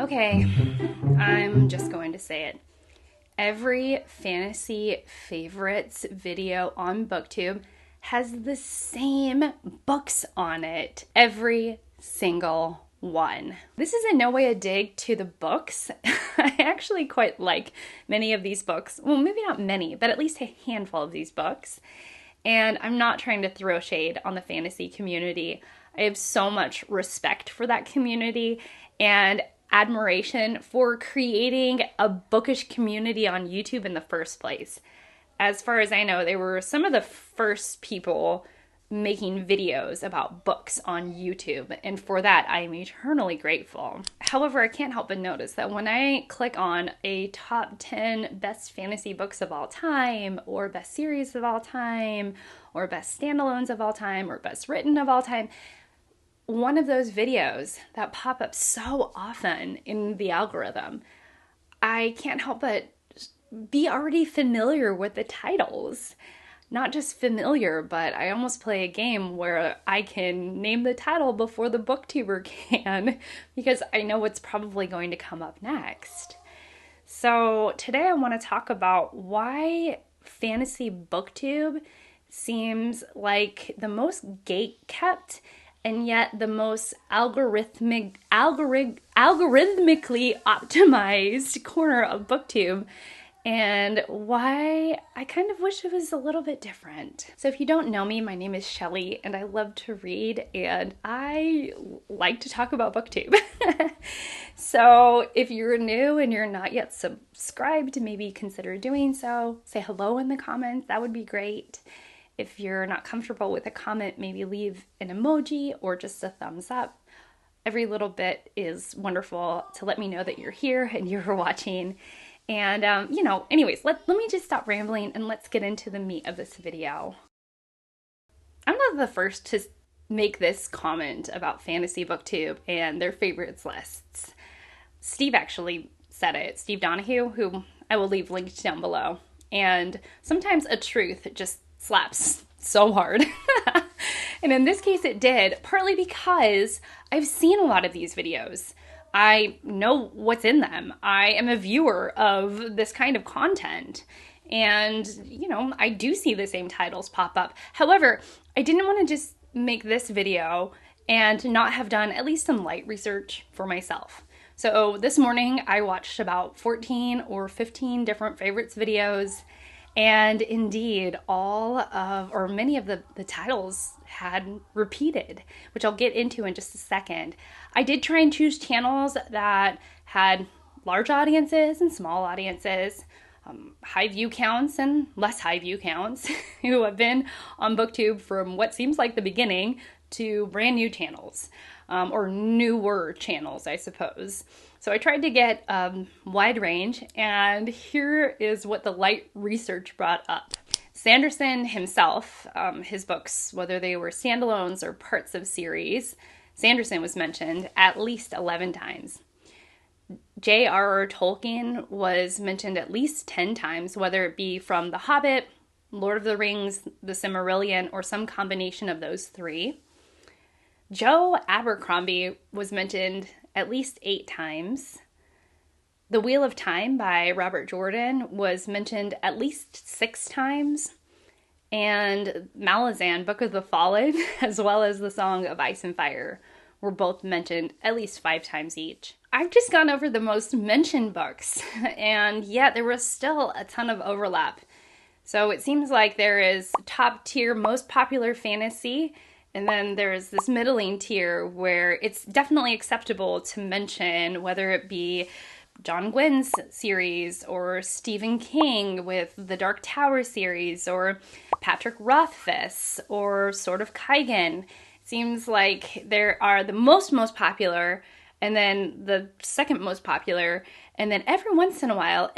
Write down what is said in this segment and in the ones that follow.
Okay, I'm just going to say it. Every fantasy favorites video on Booktube has the same books on it. Every single one. This is in no way a dig to the books. I actually quite like many of these books. Well, maybe not many, but at least a handful of these books. And I'm not trying to throw shade on the fantasy community. I have so much respect for that community and admiration for creating a bookish community on YouTube in the first place. As far as I know, they were some of the first people making videos about books on YouTube, and for that I am eternally grateful. However, I can't help but notice that when I click on a top 10 best fantasy books of all time, or best series of all time, or best standalones of all time, or best written of all time, one of those videos that pop up so often in the algorithm, I can't help but be already familiar with the titles. Not just familiar, but I almost play a game where I can name the title before the booktuber can, because I know what's probably going to come up next. So today I want to talk about why fantasy booktube seems like the most gate-kept and yet the most algorithmically optimized corner of booktube, and why I kind of wish it was a little bit different. So if you don't know me, my name is Shelly, and I love to read, and I like to talk about booktube. So if you're new and you're not yet subscribed, maybe consider doing so. Say hello in the comments, that would be great. If you're not comfortable with a comment, maybe leave an emoji or just a thumbs up. Every little bit is wonderful to let me know that you're here and you're watching. And, anyways, let me just stop rambling and let's get into the meat of this video. I'm not the first to make this comment about Fantasy Booktube and their favorites lists. Steve actually said it, Steve Donahue, who I will leave linked down below. And sometimes a truth just slaps so hard. And in this case it did, partly because I've seen a lot of these videos. I know what's in them. I am a viewer of this kind of content. And, I do see the same titles pop up. However, I didn't want to just make this video and not have done at least some light research for myself. So this morning I watched about 14 or 15 different favorites videos. And indeed, many of the titles had repeated, which I'll get into in just a second. I did try and choose channels that had large audiences and small audiences, high view counts and less high view counts, who have been on BookTube from what seems like the beginning to brand new channels, or newer channels, I suppose. So I tried to get a wide range, and here is what the light research brought up. Sanderson himself, his books, whether they were standalones or parts of series, Sanderson was mentioned at least 11 times. J.R.R. Tolkien was mentioned at least 10 times, whether it be from The Hobbit, Lord of the Rings, The Silmarillion, or some combination of those three. Joe Abercrombie was mentioned at least 8 times. The Wheel of Time by Robert Jordan was mentioned at least 6 times. And Malazan, Book of the Fallen, as well as the Song of Ice and Fire, were both mentioned at least 5 times each. I've just gone over the most mentioned books, and yet there was still a ton of overlap. So it seems like there is top tier, most popular fantasy, and then there's this middling tier where it's definitely acceptable to mention, whether it be John Gwynn's series or Stephen King with the Dark Tower series or Patrick Rothfuss or Sword of Kaigen. Seems like there are the most popular, and then the second most popular, and then every once in a while,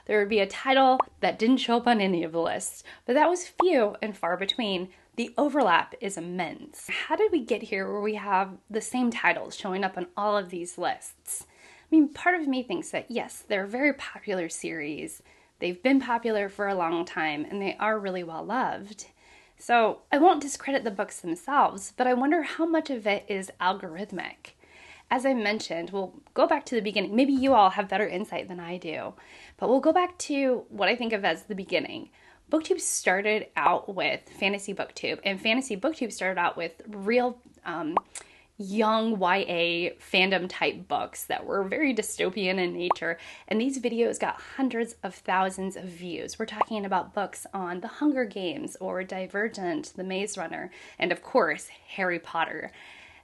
there would be a title that didn't show up on any of the lists. But that was few and far between. The overlap is immense. How did we get here where we have the same titles showing up on all of these lists? I mean, part of me thinks that yes, they're a very popular series. They've been popular for a long time, and they are really well loved. So I won't discredit the books themselves, but I wonder how much of it is algorithmic. As I mentioned, we'll go back to the beginning. Maybe you all have better insight than I do, but we'll go back to what I think of as the beginning. Booktube started out with Fantasy Booktube, and Fantasy Booktube started out with real young YA fandom type books that were very dystopian in nature, and these videos got hundreds of thousands of views. We're talking about books on The Hunger Games or Divergent, The Maze Runner, and of course Harry Potter.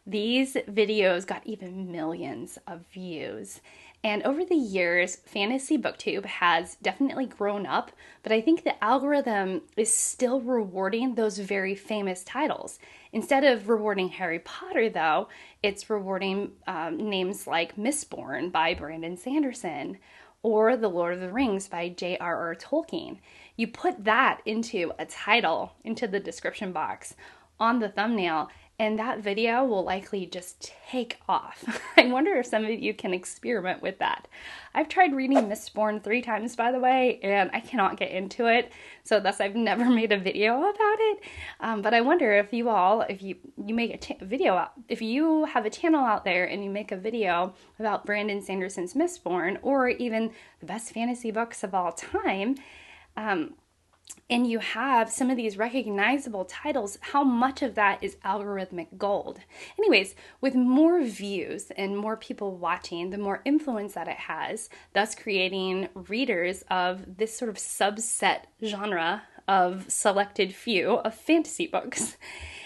These videos got even millions of views. And over the years, Fantasy Booktube has definitely grown up, but I think the algorithm is still rewarding those very famous titles. Instead of rewarding Harry Potter, though, it's rewarding names like Mistborn by Brandon Sanderson or The Lord of the Rings by J.R.R. Tolkien. You put that into a title, into the description box on the thumbnail, and that video will likely just take off. I wonder if some of you can experiment with that. I've tried reading Mistborn 3 times, by the way, and I cannot get into it, so thus I've never made a video about it. But I wonder if you all, if you make a video out, if you have a channel out there and you make a video about Brandon Sanderson's Mistborn, or even the best fantasy books of all time, and you have some of these recognizable titles, how much of that is algorithmic gold? Anyways, with more views and more people watching, the more influence that it has, thus creating readers of this sort of subset genre of selected few of fantasy books.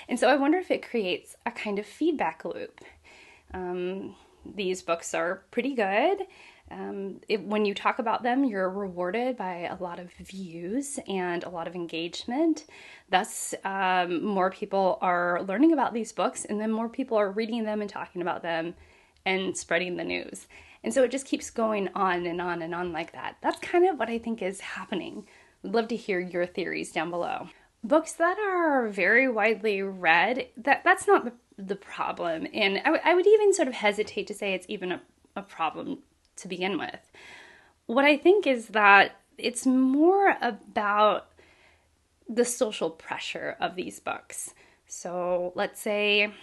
And so I wonder if it creates a kind of feedback loop. These books are pretty good. When you talk about them, you're rewarded by a lot of views and a lot of engagement. Thus, more people are learning about these books, and then more people are reading them and talking about them and spreading the news. And so it just keeps going on and on and on like that. That's kind of what I think is happening. I'd love to hear your theories down below. Books that are very widely read, that's not the problem. And I would even sort of hesitate to say it's even a problem to begin with. What I think is that it's more about the social pressure of these books. So let's say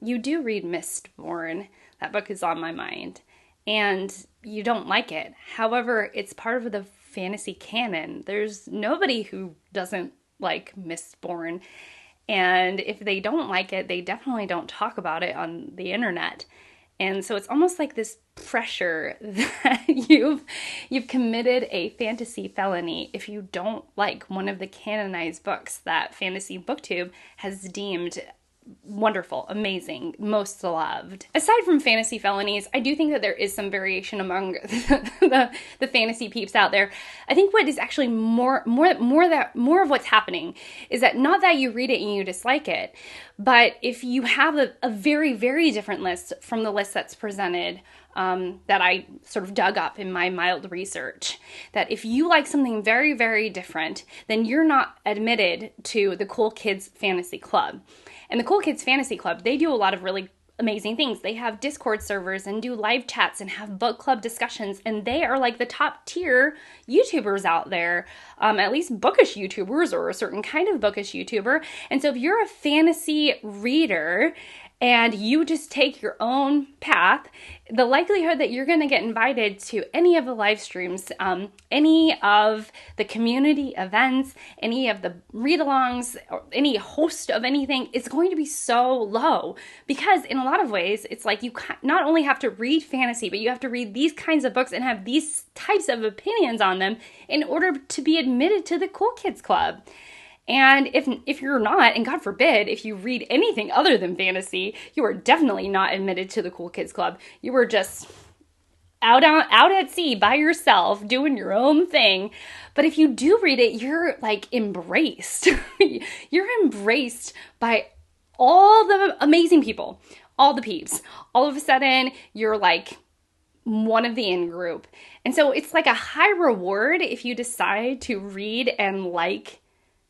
you do read Mistborn, that book is on my mind, and you don't like it. However, it's part of the fantasy canon. There's nobody who doesn't like Mistborn, and if they don't like it, they definitely don't talk about it on the internet. And so it's almost like this pressure that you've committed a fantasy felony if you don't like one of the canonized books that Fantasy Booktube has deemed wonderful, amazing, most loved. Aside from fantasy felonies, I do think that there is some variation among the fantasy peeps out there. I think what is actually more of what's happening is that not that you read it and you dislike it, but if you have a very, very different list from the list that's presented, that I sort of dug up in my mild research, that if you like something very, very different, then you're not admitted to the Cool Kids Fantasy Club. And the Cool Kids Fantasy Club, they do a lot of really amazing things. They have Discord servers and do live chats and have book club discussions, and they are like the top tier YouTubers out there, at least bookish YouTubers or a certain kind of bookish YouTuber. And so if you're a fantasy reader and you just take your own path, the likelihood that you're going to get invited to any of the live streams, any of the community events, any of the read-alongs, or any host of anything is going to be so low. Because in a lot of ways, it's like you not only have to read fantasy, but you have to read these kinds of books and have these types of opinions on them in order to be admitted to the Cool Kids Club. And if you're not, and God forbid, if you read anything other than fantasy, you are definitely not admitted to the Cool Kids Club. You are just out at sea by yourself doing your own thing. But if you do read it, you're like embraced. You're embraced by all the amazing people, all the peeps. All of a sudden, you're like one of the in-group. And so it's like a high reward if you decide to read and like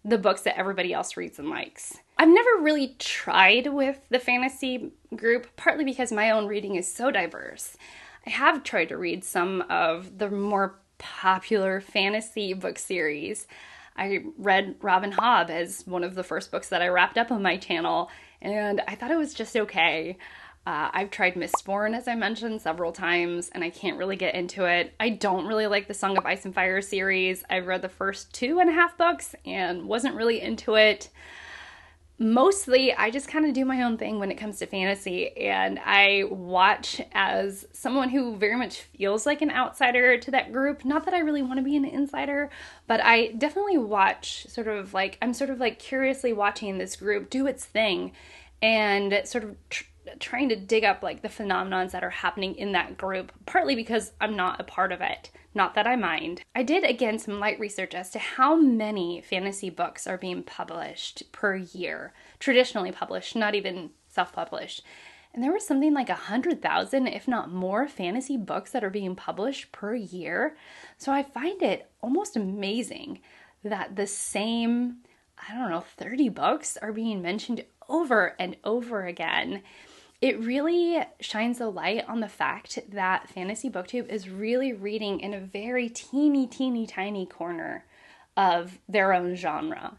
the books that everybody else reads and likes. I've never really tried with the fantasy group, partly because my own reading is so diverse. I have tried to read some of the more popular fantasy book series. I read Robin Hobb as one of the first books that I wrapped up on my channel, and I thought it was just okay. I've tried Mistborn, as I mentioned, several times, and I can't really get into it. I don't really like the Song of Ice and Fire series. I've read the first 2.5 books and wasn't really into it. Mostly, I just kind of do my own thing when it comes to fantasy, and I watch as someone who very much feels like an outsider to that group. Not that I really want to be an insider, but I definitely watch I'm sort of like curiously watching this group do its thing and sort of trying to dig up like the phenomenons that are happening in that group, partly because I'm not a part of it. Not that I mind. I did, again, some light research as to how many fantasy books are being published per year. Traditionally published, not even self-published. And there was something like 100,000, if not more, fantasy books that are being published per year. So I find it almost amazing that the same, 30 books are being mentioned over and over again. It really shines a light on the fact that Fantasy Booktube is really reading in a very teeny tiny corner of their own genre.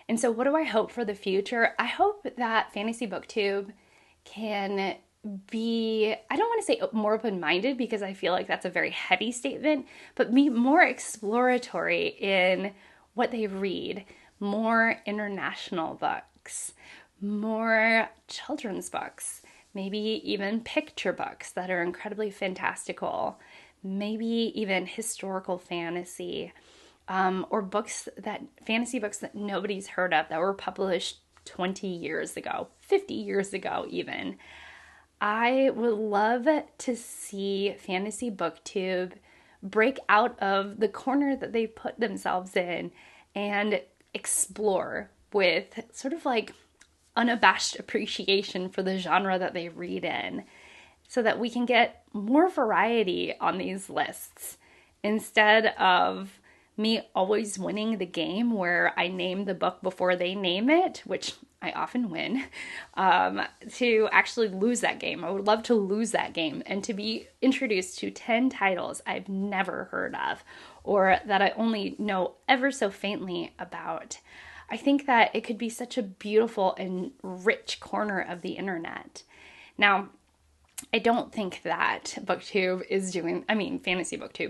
And so what do I hope for the future? I hope that Fantasy Booktube can be, I don't want to say more open-minded because I feel like that's a very heavy statement, but be more exploratory in what they read, more international books, more children's books, maybe even picture books that are incredibly fantastical, maybe even historical fantasy, or fantasy books that nobody's heard of that were published 20 years ago, 50 years ago even. I would love to see Fantasy Booktube break out of the corner that they put themselves in and explore with sort of like unabashed appreciation for the genre that they read in, so that we can get more variety on these lists instead of me always winning the game where I name the book before they name it, which I often win, to actually lose that game. I would love to lose that game and to be introduced to 10 titles I've never heard of or that I only know ever so faintly about. I think that it could be such a beautiful and rich corner of the internet. Now, I don't think that Fantasy Booktube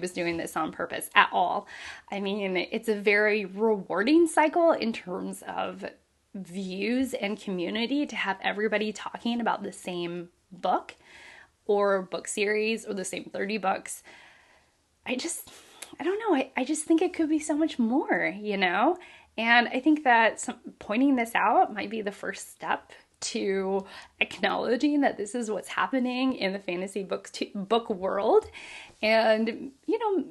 is doing this on purpose at all. I mean, it's a very rewarding cycle in terms of views and community to have everybody talking about the same book or book series or the same 30 books. I don't know. I just think it could be so much more, And I think that pointing this out might be the first step to acknowledging that this is what's happening in the fantasy book world and,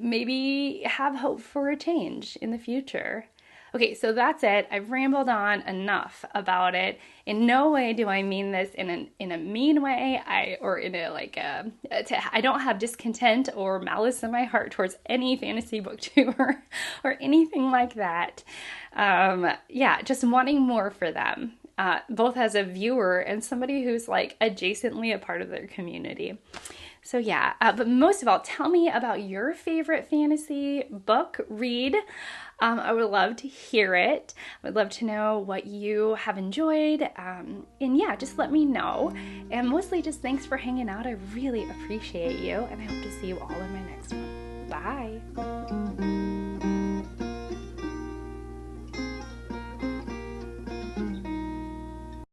maybe have hope for a change in the future. Okay, so that's it. I've rambled on enough about it. In no way do I mean this in a mean way. I don't have discontent or malice in my heart towards any fantasy booktuber or anything like that. Just wanting more for them, both as a viewer and somebody who's like adjacently a part of their community. So but most of all, tell me about your favorite fantasy book read. I would love to hear it. I would love to know what you have enjoyed. Just let me know. And mostly just thanks for hanging out. I really appreciate you. And I hope to see you all in my next one. Bye.